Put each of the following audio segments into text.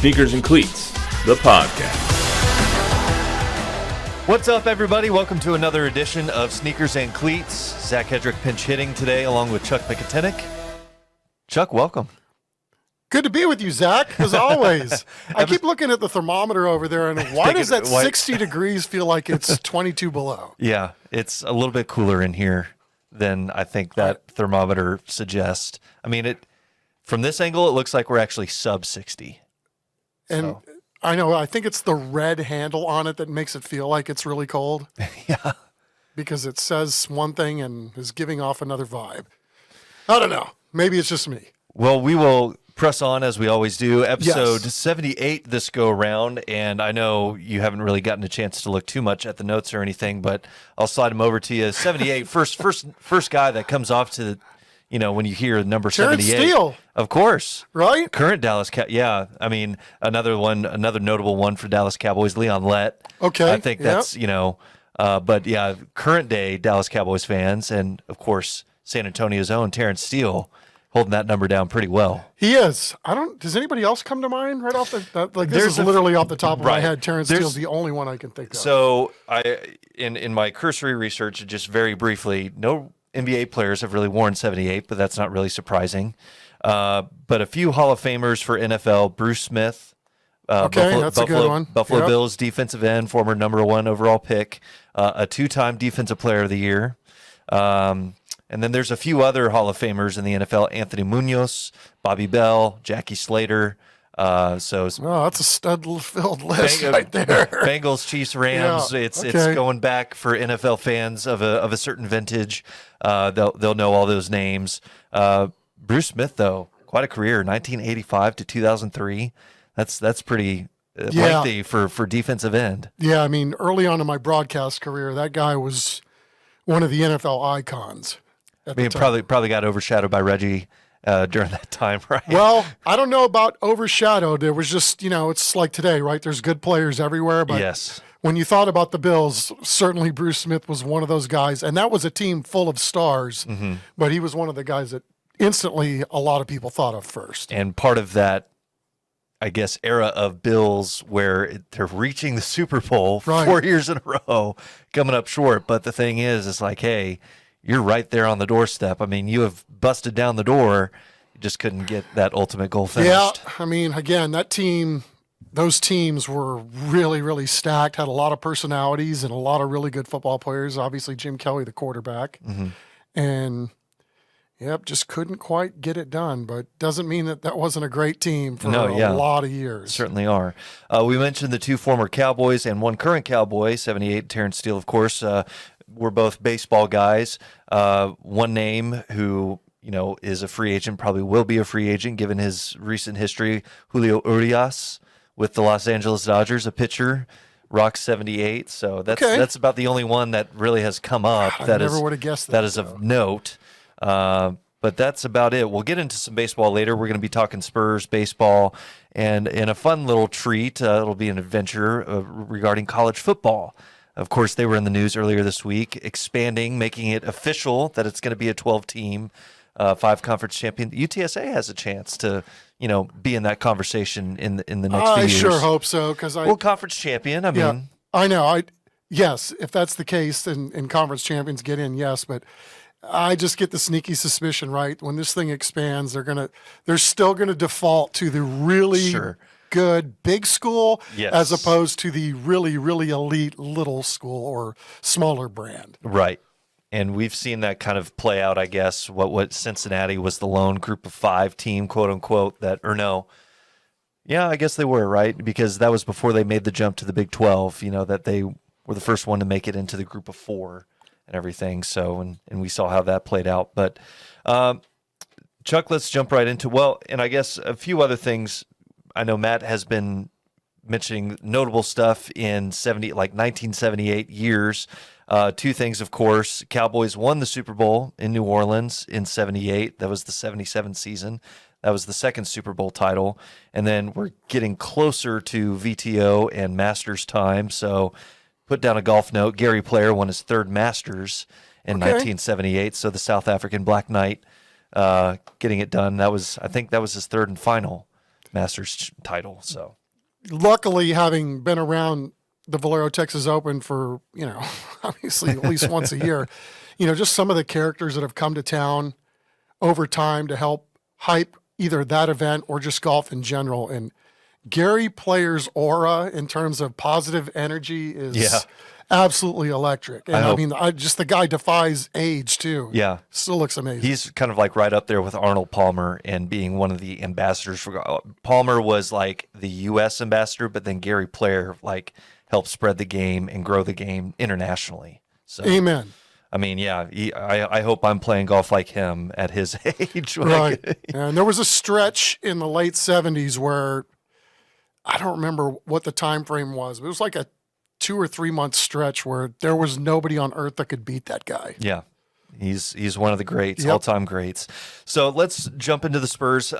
Sneakers and Cleats, the podcast. What's up, everybody? Welcome to another edition of Sneakers and Cleats. Zack pinch hitting today along with Chuck McIntyre. Chuck, welcome. Good to be with you, Zach, as always. I keep looking at the thermometer over there, and why does that 60 degrees feel like it's 22 below? Yeah, it's a little bit cooler in here than I think that thermometer suggests. I mean, from this angle, it looks like we're actually sub 60. And I know, I think it's the red handle on it that makes it feel like it's really cold. Yeah. Because it says one thing and is giving off another vibe. I don't know. Maybe it's just me. Well, we will press on as we always do. Episode 78 this go around, and I know you haven't really gotten a chance to look too much at the notes or anything, but I'll slide them over to you. 78, first guy that comes off to the, when you hear number Terrence 78. Steele. Of course. Right? Current Dallas yeah. I mean, another notable one for Dallas Cowboys, Leon Lett. Okay. I think that's, but yeah, current day Dallas Cowboys fans, and of course, San Antonio's own Terrence Steele holding that number down pretty well. He is. Does anybody else come to mind right off this is literally off the top of my head. Terrence Steele's the only one I can think of. So in my cursory research, just very briefly, no NBA players have really worn 78, but that's not really surprising. But a few Hall of Famers for NFL: Bruce Smith, that's a good one. Buffalo Bills defensive end, former number 1 overall pick, a 2-time Defensive Player of the Year. And then there's a few other Hall of Famers in the NFL: Anthony Munoz, Bobby Bell, Jackie Slater. That's a stud-filled list right there. Bengals, Chiefs, Rams. Yeah, It's going back for NFL fans of a certain vintage. They'll know all those names. Bruce Smith, though, quite a career, 1985 to 2003. That's pretty lengthy for defensive end. Yeah, I mean, early on in my broadcast career, that guy was one of the NFL icons. Probably got overshadowed by Reggie during that time, right? Well, I don't know about overshadowed. It was just, it's like today, right? There's good players everywhere. But yes. When you thought about the Bills, certainly Bruce Smith was one of those guys. And that was a team full of stars. Mm-hmm. But he was one of the guys that instantly a lot of people thought of first. And part of that, I guess, era of Bills where they're reaching the Super Bowl 4 years in a row, coming up short. But the thing is like, hey, you're right there on the doorstep. I mean, you have busted down the door. You just couldn't get that ultimate goal finished. Yeah, I mean, again, those teams were really, really stacked, had a lot of personalities and a lot of really good football players. Obviously, Jim Kelly, the quarterback. Mm-hmm. And, just couldn't quite get it done. But doesn't mean that wasn't a great team for a lot of years. Certainly are. We mentioned the 2 former Cowboys and 1 current Cowboy, 78, Terrence Steele, of course. We're both baseball guys. One name who, is a free agent, probably will be a free agent given his recent history, Julio Urias with the Los Angeles Dodgers, a pitcher, rocks 78. So that's about the only one that really has come up. I never would have guessed that. That is of note. But that's about it. We'll get into some baseball later. We're going to be talking Spurs, baseball, and in a fun little treat, it'll be an adventure regarding college football. Of course, they were in the news earlier this week, expanding, making it official that it's going to be a 12-team, 5-conference champion. UTSA has a chance to, be in that conversation in the next few years. I sure hope so, conference champion. I mean, I know. Yes, if that's the case, and conference champions get in, yes, but I just get the sneaky suspicion, right? When this thing expands, they're still gonna default to the really good big school as opposed to the really, really elite little school or smaller brand. Right. And we've seen that kind of play out, I guess. What Cincinnati was the lone group of 5 team, quote unquote, I guess they were, right? Because that was before they made the jump to the Big 12, that they were the first one to make it into the group of 4 and everything. So, and we saw how that played out. But Chuck, let's jump right into, and I guess a few other things. I know Matt has been mentioning notable stuff in 1978 years. 2 things, of course. Cowboys won the Super Bowl in New Orleans in 78. That was the 77 season. That was the 2nd Super Bowl title. And then we're getting closer to VTO and Masters time. So put down a golf note. Gary Player won his 3rd Masters in 1978. So the South African Black Knight getting it done. I think that was his 3rd and final. Masters title. So luckily, having been around the Valero Texas Open for, obviously at least once a year, just some of the characters that have come to town over time to help hype either that event or just golf in general. And Gary Player's aura in terms of positive energy is absolutely electric. And the guy defies age too. Yeah. Still looks amazing. He's kind of like right up there with Arnold Palmer and being one of the ambassadors for Palmer was like the U.S. ambassador, but then Gary Player like helped spread the game and grow the game internationally. So, amen. I mean, yeah, I hope I'm playing golf like him at his age. Right. And there was a stretch in the late 70s where I don't remember what the time frame was, but it was like a 2 or 3 month stretch where there was nobody on earth that could beat that guy. Yeah. He's one of the greats, all-time greats. So let's jump into the Spurs.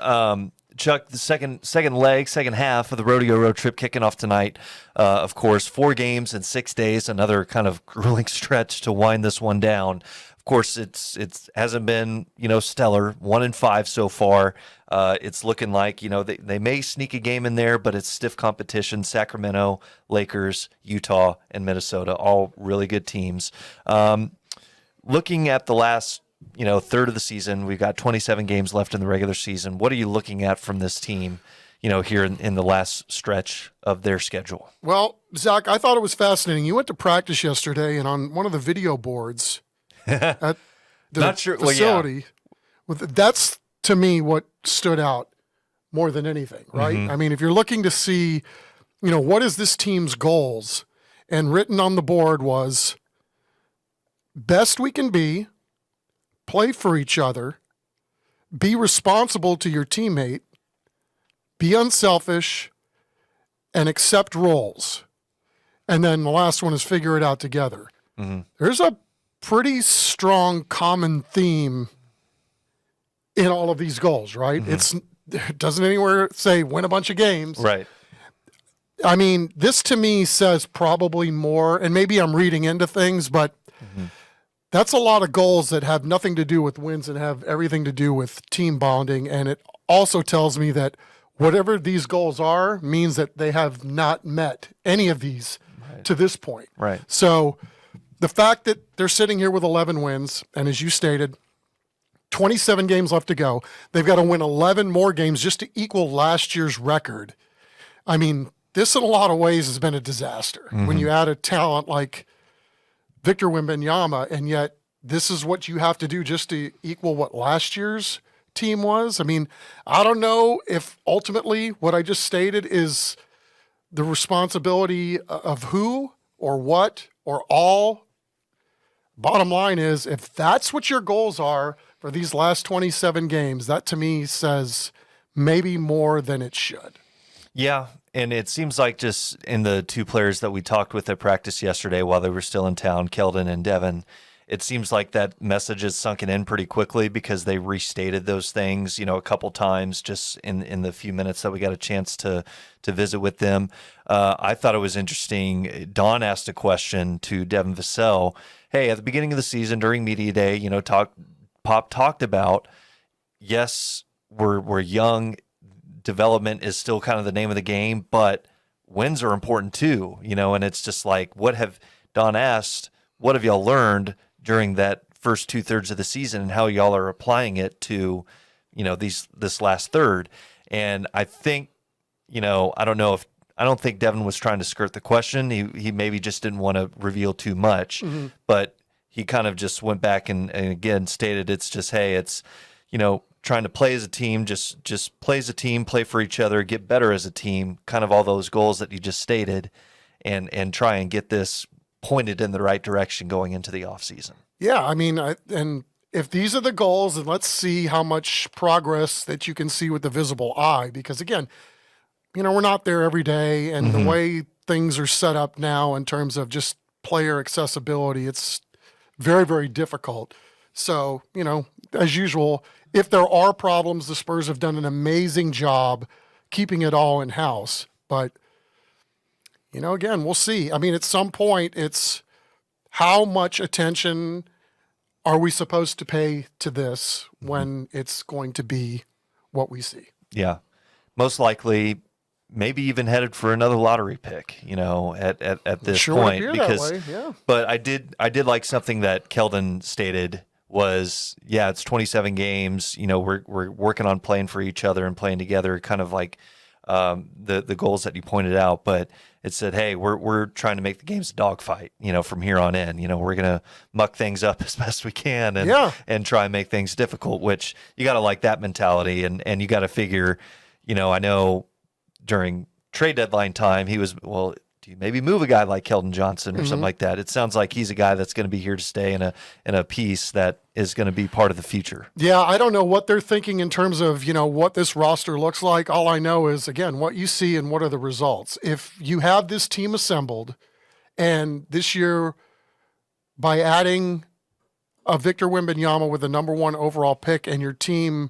Chuck, the second half of the rodeo road trip kicking off tonight. Of course, 4 games in 6 days, another kind of grueling stretch to wind this one down. Of course, it hasn't been, stellar. 1-5 so far. It's looking like, they may sneak a game in there, but it's stiff competition. Sacramento, Lakers, Utah, and Minnesota, all really good teams. Looking at the last third of the season, we've got 27 games left in the regular season. What are you looking at from this team, here in the last stretch of their schedule? Well, Zach, I thought it was fascinating. You went to practice yesterday, and on one of the video boards at the facility, that's to me what stood out more than anything, right? Mm-hmm. I mean, if you're looking to see, what is this team's goals, and written on the board was best we can be, play for each other, be responsible to your teammate, be unselfish, and accept roles. And then the last one is figure it out together. Mm-hmm. There's a pretty strong common theme in all of these goals, right? Mm-hmm. It doesn't anywhere say win a bunch of games. Right. I mean, this to me says probably more, and maybe I'm reading into things, but that's a lot of goals that have nothing to do with wins and have everything to do with team bonding. And it also tells me that whatever these goals are means that they have not met any of these to this point. Right. So the fact that they're sitting here with 11 wins, and as you stated, 27 games left to go, they've got to win 11 more games just to equal last year's record. I mean, this in a lot of ways has been a disaster. When you add a talent like Victor Wembanyama, and yet this is what you have to do just to equal what last year's team was. I mean, I don't know if ultimately what I just stated is the responsibility of who or what or all. Bottom line is, if that's what your goals are for these last 27 games, that to me says maybe more than it should. Yeah, and it seems like just in the 2 players that we talked with at practice yesterday while they were still in town, Keldon and Devin, it seems like that message is sunken in pretty quickly because they restated those things, a couple times just in the few minutes that we got a chance to visit with them. I thought it was interesting. Don asked a question to Devin Vassell. Hey, at the beginning of the season during media day, Pop talked about, yes, we're young. Development is still kind of the name of the game, but wins are important too, and it's just like, Don asked, what have y'all learned during that first 2/3 of the season and how y'all are applying it to, this last third? And I think, I don't think Devin was trying to skirt the question. He maybe just didn't want to reveal too much, but he kind of just went back and again stated it's just, hey, it's, trying to play as a team, just play as a team, play for each other, get better as a team, kind of all those goals that you just stated, and try and get this pointed in the right direction going into the offseason. Yeah, I mean, and if these are the goals, then let's see how much progress that you can see with the visible eye, because again, we're not there every day, and the way things are set up now in terms of just player accessibility, it's very, very difficult. So, as usual, if there are problems, the Spurs have done an amazing job keeping it all in-house. But, again, we'll see. I mean, at some point, it's how much attention are we supposed to pay to this when it's going to be what we see? Yeah. most likely maybe even headed for another lottery pick, at this sure point. would appear Because, that way, yeah. but I did like something that Keldon stated was, it's 27 games. We're working on playing for each other and playing together, kind of like the goals that you pointed out. But it said, hey, we're trying to make the games a dogfight, from here on in. We're gonna muck things up as best we can and try and make things difficult. Which you got to like that mentality, and you got to figure, I know during trade deadline time he was, well, do you maybe move a guy like Keldon Johnson or something like that? It sounds like he's a guy that's going to be here to stay in a piece that is going to be part of the future. Yeah, I don't know what they're thinking in terms of, what this roster looks like. All I know is, again, what you see and what are the results. If you have this team assembled, and this year, by adding a Victor Wembanyama with the number 1 overall pick, and your team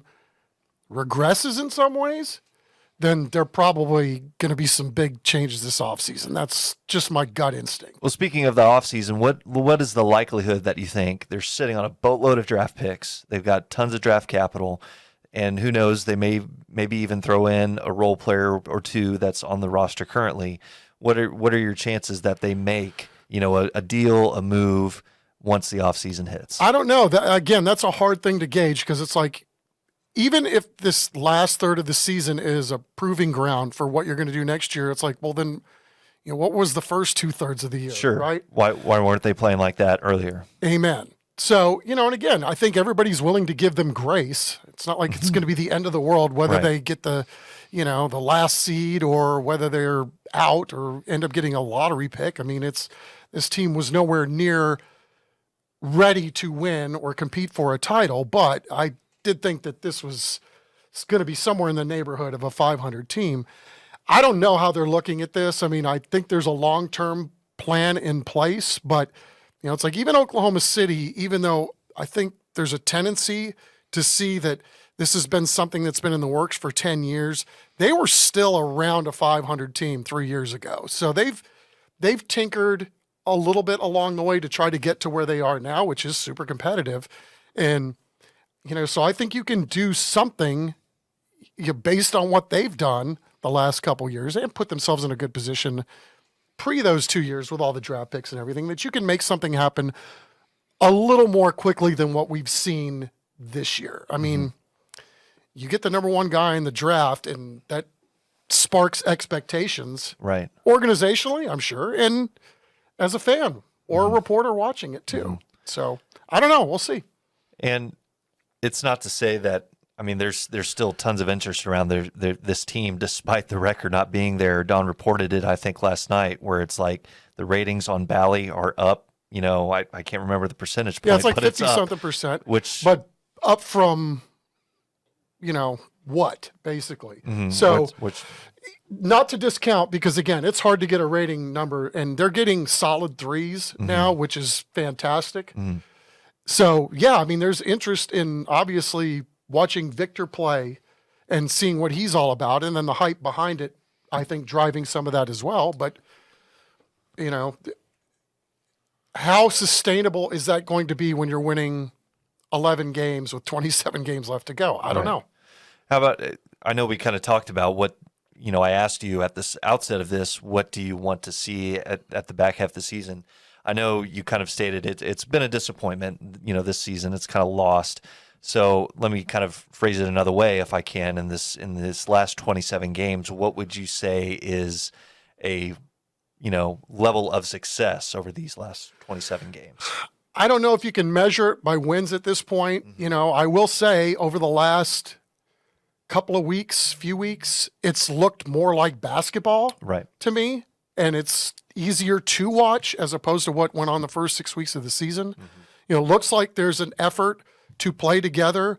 regresses in some ways, then there probably going to be some big changes this offseason. That's just my gut instinct. Well, speaking of the offseason, what is the likelihood that you think they're sitting on a boatload of draft picks? They've got tons of draft capital, and who knows, they maybe even throw in a role player or two that's on the roster currently. What are your chances that they make, a deal, a move once the offseason hits? I don't know. Again, that's a hard thing to gauge because it's like, even if this last third of the season is a proving ground for what you're going to do next year, it's like, well, then, what was the first 2/3 of the year? Sure. Right? Why weren't they playing like that earlier? Amen. So, and again, I think everybody's willing to give them grace. It's not like it's going to be the end of the world, whether they get the last seed or whether they're out or end up getting a lottery pick. I mean, this team was nowhere near ready to win or compete for a title, but I did think that this was going to be somewhere in the neighborhood of a 500 team. I don't know how they're looking at this. I mean, I think there's a long-term plan in place, but it's like even Oklahoma City, even though I think there's a tendency to see that this has been something that's been in the works for 10 years, they were still around a 500 team 3 years ago. So they've tinkered a little bit along the way to try to get to where they are now, which is super competitive. And so I think you can do something based on what they've done the last couple years and put themselves in a good position pre those 2 years with all the draft picks and everything, that you can make something happen a little more quickly than what we've seen this year. I mean, you get the number 1 guy in the draft, and that sparks expectations. Right. Organizationally, I'm sure, and as a fan or a reporter watching it too. So I don't know. We'll see. And it's not to say that, I mean, there's still tons of interest around this team, despite the record not being there. Don reported it, I think, last night, where it's like the ratings on Bally are up. I can't remember the percentage point. Yeah, it's like but 50-something percent, which, but up from, what, basically. So which not to discount, because again, it's hard to get a rating number, and they're getting solid 3s now, which is fantastic. So yeah, I mean, there's interest in obviously watching Victor play and seeing what he's all about, and then the hype behind it, I think, driving some of that as well. But how sustainable is that going to be when you're winning 11 games with 27 games left to go? I don't know. How about, I know we kind of talked about what, I asked you at this outset of this, what do you want to see at the back half of the season? I know you kind of stated it's been a disappointment, this season. It's kind of lost. So let me kind of phrase it another way, if I can. In this last 27 games, what would you say is a level of success over these last 27 games? I don't know if you can measure it by wins at this point. I will say over the last few weeks, it's looked more like basketball to me, and it's easier to watch as opposed to what went on the first 6 weeks of the season. Looks like there's an effort to play together.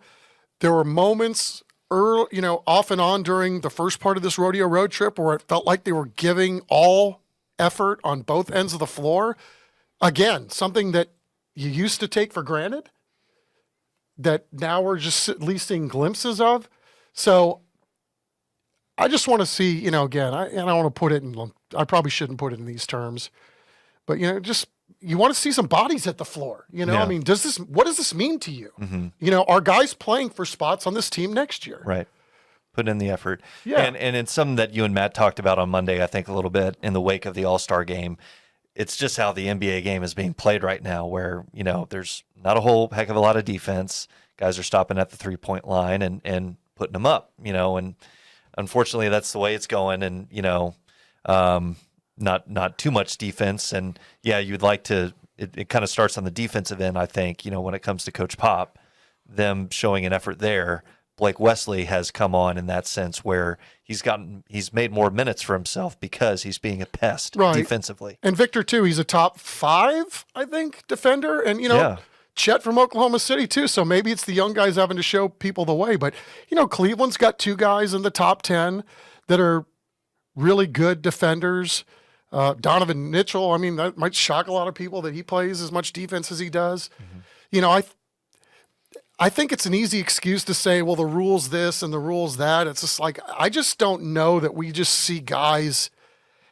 There were moments early, off and on during the first part of this rodeo road trip where it felt like they were giving all effort on both ends of the floor. Again, something that you used to take for granted that now we're just at least seeing glimpses of. So I just want to see, again, I want to put it in, I probably shouldn't put it in these terms, but, you want to see some bodies hit the floor. I mean, what does this mean to you? Are guys playing for spots on this team next year? Right. put in the effort. Yeah. And it's something that you and Matt talked about on Monday, I think, a little bit in the wake of the All-Star game. It's just how the NBA game is being played right now, where, there's not a whole heck of a lot of defense. Guys are stopping at the three-point line and putting them up, and unfortunately that's the way it's going. And, not too much defense. And yeah, you'd like to, it kind of starts on the defensive end, I think, when it comes to Coach Pop, them showing an effort there. Blake Wesley has come on in that sense where he's made more minutes for himself because he's being a pest defensively. And Victor too, he's a top 5, I think, defender. And, Chet from Oklahoma City too. So maybe it's the young guys having to show people the way. But, Cleveland's got 2 guys in the top 10 that are really good defenders. Donovan Mitchell, I mean, that might shock a lot of people that he plays as much defense as he does. Mm-hmm. I think it's an easy excuse to say, well, the rule's this and the rule's that. It's just like, I just don't know that we just see guys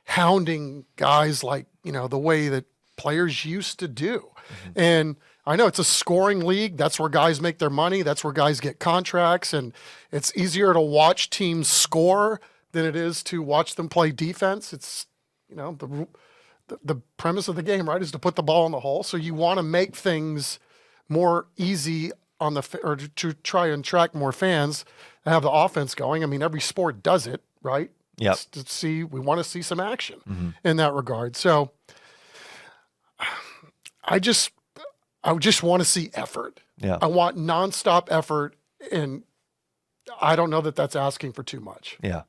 hounding guys like, the way that players used to do. Mm-hmm. And I know it's a scoring league. That's where guys make their money. That's where guys get contracts. And it's easier to watch teams score than it is to watch them play defense. It's, the premise of the game, right, is to put the ball in the hole. So you want to make things more easy or to try and attract more fans and have the offense going. I mean, every sport does it, right? Yeah. We want to see some action in that regard. So I just want to see effort. Yeah. I want nonstop effort, and I don't know that that's asking for too much. Yeah.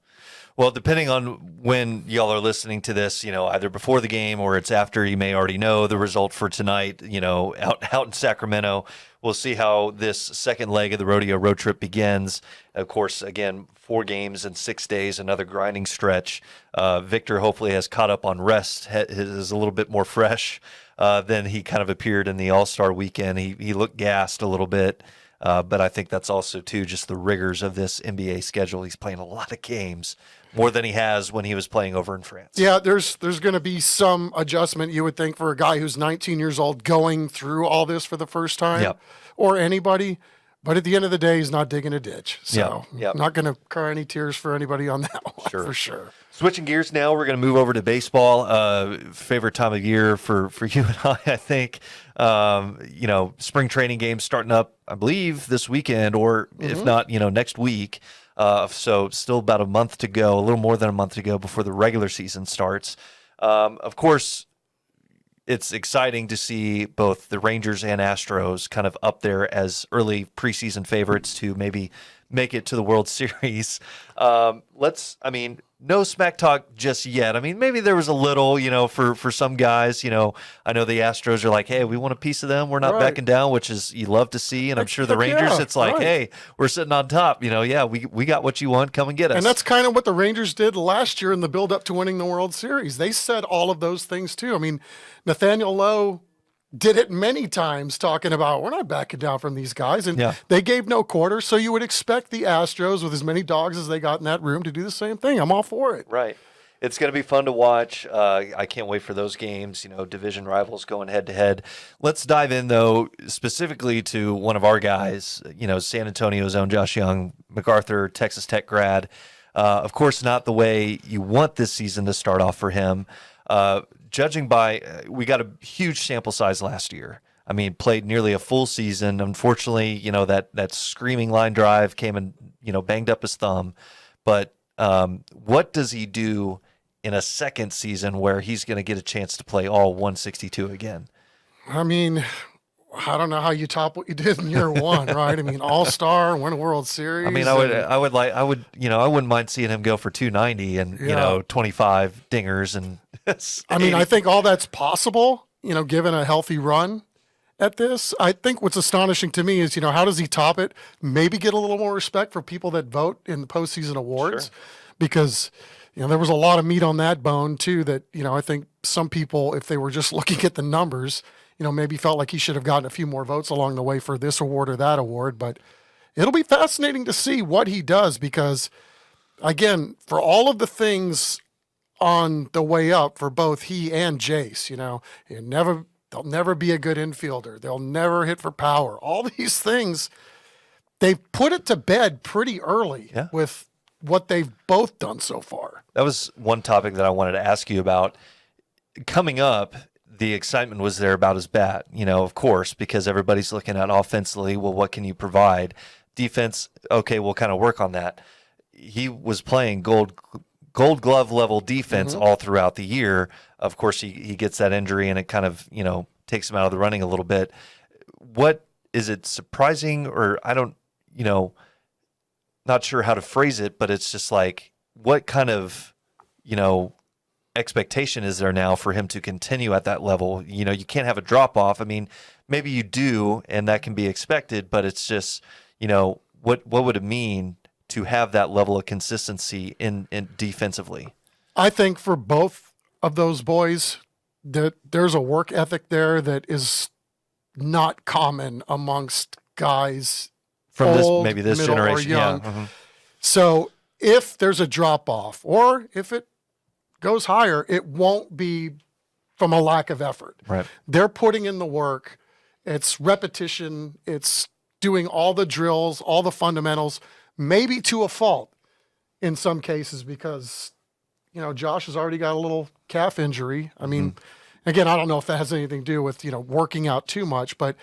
Well, depending on when y'all are listening to this, either before the game or it's after, you may already know the result for tonight, out in Sacramento. We'll see how this second leg of the rodeo road trip begins. Of course, again, 4 games in 6 days, another grinding stretch. Victor hopefully has caught up on rest, is a little bit more fresh than he kind of appeared in the All-Star weekend. He looked gassed a little bit. But I think that's also, too, just the rigors of this NBA schedule. He's playing a lot of games, more than he has when he was playing over in France. Yeah, there's going to be some adjustment, you would think, for a guy who's 19 years old going through all this for the first time, or anybody. But at the end of the day, he's not digging a ditch. So not going to cry any tears for anybody on that one, for sure. Switching gears now, we're going to move over to baseball. Favorite time of year for you and I think. Spring training games starting up, I believe, this weekend, or if not, next week. So still about a month to go, a little more than a month to go before the regular season starts. Of course, it's exciting to see both the Rangers and Astros kind of up there as early preseason favorites to maybe make it to the World Series. No smack talk just yet. I mean, maybe there was a little, for some guys, I know the Astros are like, hey, we want a piece of them. We're not backing down, which is you love to see. And I'm sure the Rangers, it's like, hey, we're sitting on top. We got what you want. Come and get us. And that's kind of what the Rangers did last year in the build up to winning the World Series. They said all of those things too. I mean, Nathaniel Lowe did it many times talking about, we're not backing down from these guys. And they gave no quarter. So you would expect the Astros, with as many dogs as they got in that room, to do the same thing. I'm all for it. Right. It's going to be fun to watch. I can't wait for those games, division rivals going head to head. Let's dive in, though, specifically to one of our guys, San Antonio's own Josh Jung, MacArthur, Texas Tech grad. Of course, not the way you want this season to start off for him. Judging by, we got a huge sample size last year. I mean, played nearly a full season. Unfortunately, that screaming line drive came and, banged up his thumb. But what does he do in a second season where he's going to get a chance to play all 162 again? I mean, I don't know how you top what you did in year one, right? I mean, All-Star, win a World Series. I mean, I wouldn't mind seeing him go for 290 and 25 dingers and. I mean, I think all that's possible, given a healthy run at this. I think what's astonishing to me is, how does he top it? Maybe get a little more respect for people that vote in the postseason awards, because, there was a lot of meat on that bone too that, I think some people, if they were just looking at the numbers, maybe felt like he should have gotten a few more votes along the way for this award or that award. But it'll be fascinating to see what he does, because, again, for all of the things on the way up for both he and Jace, they'll never be a good infielder. They'll never hit for power. All these things, they put it to bed pretty early with what they've both done so far. That was one topic that I wanted to ask you about. Coming up, the excitement was there about his bat, of course, because everybody's looking at offensively, well, what can you provide? Defense, okay, we'll kind of work on that. He was playing gold glove level defense all throughout the year. Of course, he gets that injury and it kind of, takes him out of the running a little bit. What is it surprising, or I don't, not sure how to phrase it, but it's just like, what kind of, expectation is there now for him to continue at that level? You can't have a drop off. I mean, maybe you do, and that can be expected, but it's just, what would it mean to have that level of consistency in defensively? I think for both of those boys, that there's a work ethic there that is not common amongst guys from old, this middle, generation. or young. Yeah. Mm-hmm. So if there's a drop off, or if it goes higher, it won't be from a lack of effort. Right. They're putting in the work. It's repetition. It's doing all the drills, all the fundamentals, maybe to a fault in some cases, because, Josh has already got a little calf injury. I mean, again, I don't know if that has anything to do with, working out too much, but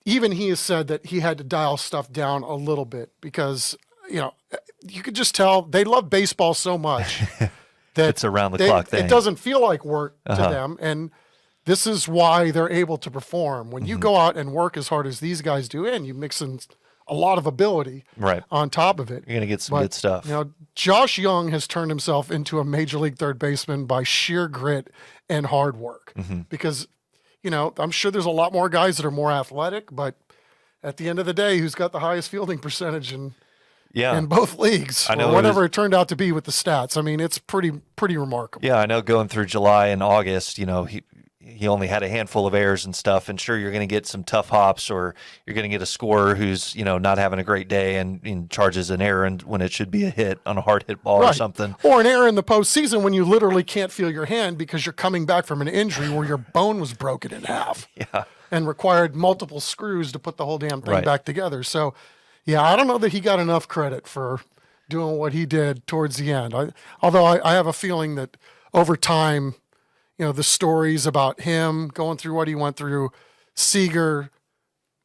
even he has said that he had to dial stuff down a little bit because, you could just tell they love baseball so much that it's around the clock thing. It doesn't feel like work to them. And this is why they're able to perform. When you go out and work as hard as these guys do, and you mix in a lot of ability on top of it, you're going to get some good stuff. Josh Jung has turned himself into a major league third baseman by sheer grit and hard work because, I'm sure there's a lot more guys that are more athletic, but at the end of the day, who's got the highest fielding percentage in both leagues, or whatever it turned out to be with the stats. I mean, it's pretty remarkable. Yeah, I know going through July and August, he only had a handful of errors and stuff, and sure, you're going to get some tough hops, or you're going to get a scorer who's, not having a great day and charges an error when it should be a hit on a hard hit ball or something. Or an error in the postseason when you literally can't feel your hand because you're coming back from an injury where your bone was broken in half and required multiple screws to put the whole damn thing back together. So, yeah, I don't know that he got enough credit for doing what he did towards the end. Although I have a feeling that over time, the stories about him going through what he went through, Seager,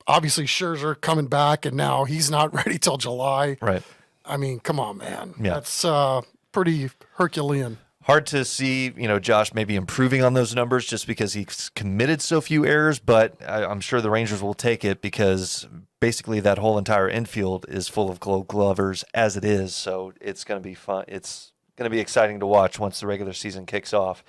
obviously Scherzer coming back, and now he's not ready till July. Right. I mean, come on, man. Yeah. That's pretty Herculean. Hard to see, Josh maybe improving on those numbers just because he's committed so few errors, but I'm sure the Rangers will take it because basically that whole entire infield is full of Gold Glovers as it is, so it's going to be fun. It's going to be exciting to watch once the regular season kicks off.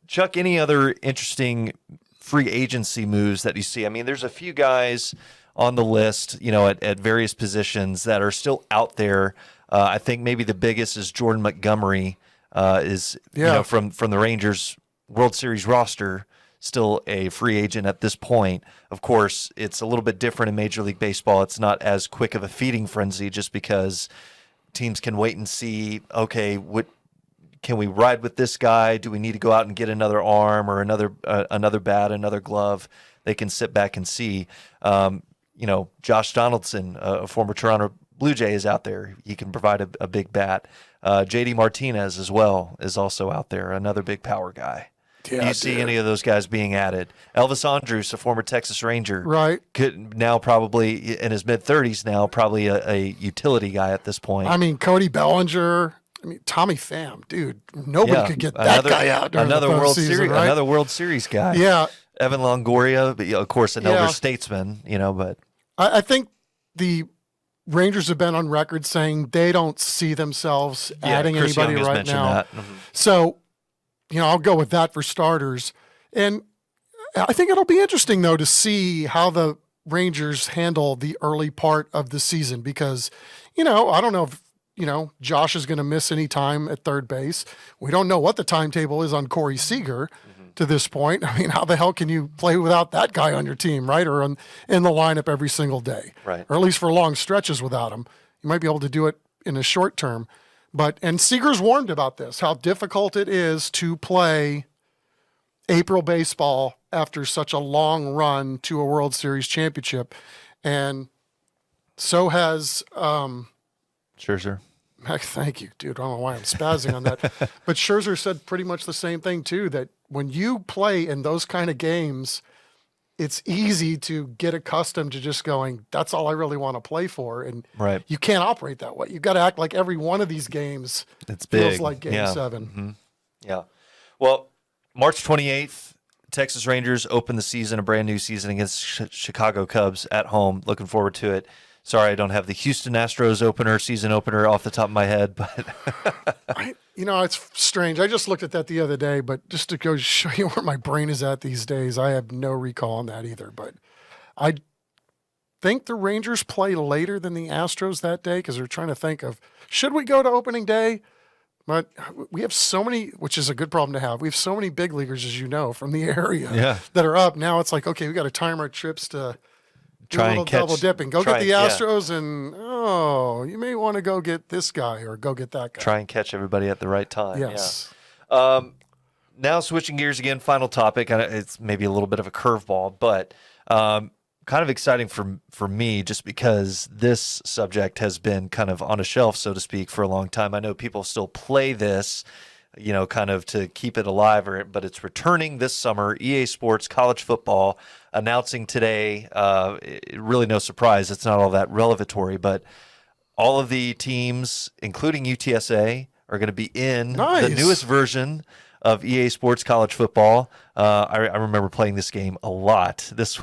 Chuck, any other interesting free agency moves that you see? I mean, there's a few guys on the list, at various positions that are still out there. I think maybe the biggest is Jordan Montgomery, from the Rangers World Series roster, still a free agent at this point. Of course, it's a little bit different in Major League Baseball. It's not as quick of a feeding frenzy just because teams can wait and see, okay, what can we ride with this guy? Do we need to go out and get another arm or another bat, another glove? They can sit back and see. Josh Donaldson, a former Toronto Blue Jay, is out there. He can provide a big bat. JD Martinez as well is also out there, another big power guy. Yeah, do you see any of those guys being added? Elvis Andrus, a former Texas Ranger, could now probably in his mid-30s now, probably a utility guy at this point. I mean, Cody Bellinger. I mean, Tommy Pham, dude. Nobody could get that guy out during the World season, Series, right? another World Series guy. Yeah. Evan Longoria, but of course, an elder statesman. But I think the Rangers have been on record saying they don't see themselves adding Chris anybody Young has right now. That. Mm-hmm. So, I'll go with that for starters. And I think it'll be interesting, though, to see how the Rangers handle the early part of the season because, I don't know if, Josh is going to miss any time at third base. We don't know what the timetable is on Corey Seager to this point. I mean, how the hell can you play without that guy on your team, right? Or in the lineup every single day, right? Or at least for long stretches without him. You might be able to do it in a short term. And Seager's warned about this, how difficult it is to play April baseball after such a long run to a World Series championship. And so has Scherzer. Thank you, dude. I don't know why I'm spazzing on that. But Scherzer said pretty much the same thing, too, that when you play in those kind of games, it's easy to get accustomed to just going, that's all I really want to play for. And Right. you can't operate that way. You've got to act like every one of these games It's feels big. like Game 7. Mm-hmm. Yeah. Well, March 28th, Texas Rangers open the season, a brand new season against Chicago Cubs at home. Looking forward to it. Sorry, I don't have the Houston Astros season opener off the top of my head, but it's strange. I just looked at that the other day, but just to go show you where my brain is at these days, I have no recall on that either. But I think the Rangers play later than the Astros that day because they're trying to think of, should we go to opening day? But we have so many, which is a good problem to have. We have so many big leaguers, as you know, from the area that are up. Now it's like, okay, we got to time our trips to try a little and catch, double dipping. Go get the Astros and, you may want to go get this guy or go get that guy. Try and catch everybody at the right time. Yes. Yeah. Now switching gears again, final topic. It's maybe a little bit of a curveball, but kind of exciting for me just because this subject has been kind of on a shelf, so to speak, for a long time. I know people still play this, kind of to keep it alive, but it's returning this summer. EA Sports College Football announcing today, really no surprise, it's not all that revelatory, but all of the teams, including UTSA, are going to be in the newest version of EA Sports College Football. I remember playing this game a lot. This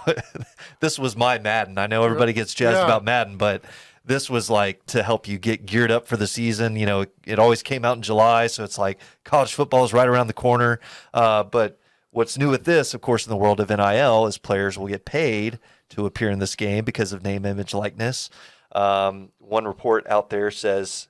was my Madden. I know everybody gets jazzed about Madden, but this was like to help you get geared up for the season. It always came out in July, so it's like college football is right around the corner. But what's new with this, of course, in the world of NIL is players will get paid to appear in this game because of name, image, likeness. One report out there says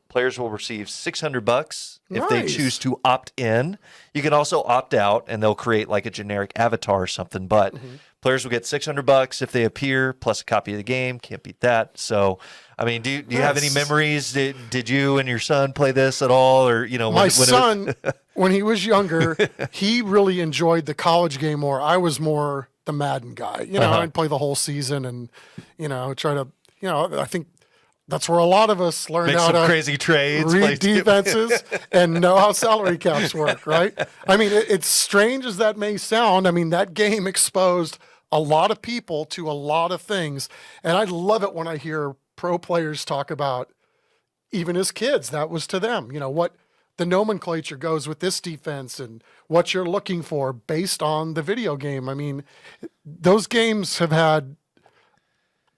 players will receive $600 if they choose to opt in. You can also opt out, and they'll create like a generic avatar or something. But players will get $600 if they appear, plus a copy of the game. Can't beat that. So, I mean, do you have any memories? Did you and your son play this at all, or my son, when he was younger, he really enjoyed the college game more. I was more the Madden guy. I'd play the whole season and try to. I think that's where a lot of us learned make how some to crazy trades, read defenses, and know how salary caps work, right? I mean, it's strange as that may sound. I mean, that game exposed a lot of people to a lot of things, and I love it when I hear pro players talk about, even as kids, that was to them. What the nomenclature goes with this defense and what you're looking for based on the video game. I mean, those games have had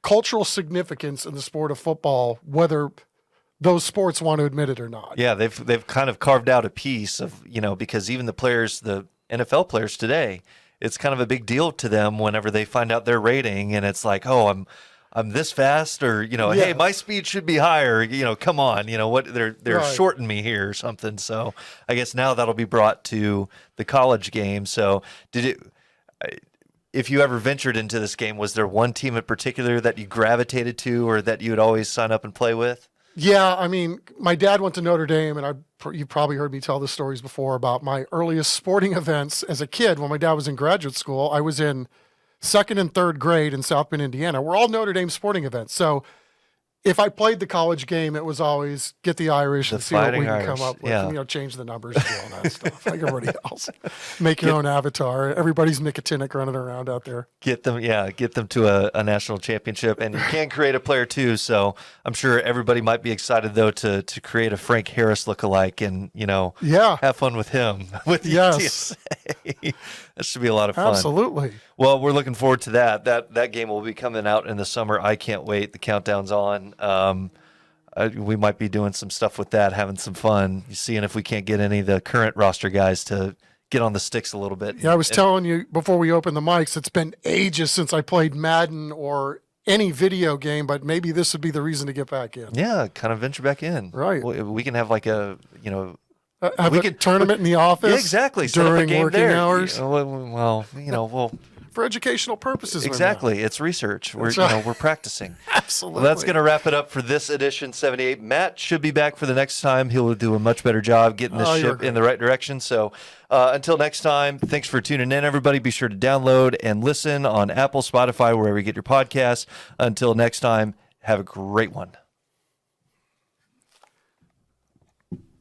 cultural significance in the sport of football, whether those sports want to admit it or not. Yeah, they've kind of carved out a piece of, because even the players, the NFL players today, it's kind of a big deal to them whenever they find out their rating, and it's like, oh, I'm this fast, or hey, my speed should be higher. Come on, what they're shorting me here or something. So I guess now that'll be brought to the college game. So if you ever ventured into this game, was there one team in particular that you gravitated to or that you would always sign up and play with? Yeah, I mean, my dad went to Notre Dame, and you probably heard me tell the stories before about my earliest sporting events as a kid. When my dad was in graduate school, I was in second and third grade in South Bend, Indiana. We're all Notre Dame sporting events. So if I played the college game, it was always get the Irish and see what we can come up with. Yeah. And, change the numbers and do all that stuff. Like everybody else. Make your own avatar. Everybody's Nicotinic running around out there. Get them to a national championship. And you can create a player too. So I'm sure everybody might be excited though to create a Frank Harris lookalike and, have fun with him with the UTSA. That should be a lot of fun. Absolutely. Well, we're looking forward to that. That game will be coming out in the summer. I can't wait. The countdown's on. We might be doing some stuff with that, having some fun, seeing if we can't get any of the current roster guys to get on the sticks a little bit. Yeah, I was telling you before we opened the mics, it's been ages since I played Madden or any video game, but maybe this would be the reason to get back in. Yeah, kind of venture back in. Right. We can have like a, have a tournament in the office. Yeah, exactly. During working hours. Well, for educational purposes. Exactly. It's research. We're practicing. Absolutely. Well, that's going to wrap it up for this edition 78. Matt should be back for the next time. He'll do a much better job getting this ship in the right direction. So until next time, thanks for tuning in, everybody. Be sure to download and listen on Apple, Spotify, wherever you get your podcasts. Until next time, have a great one.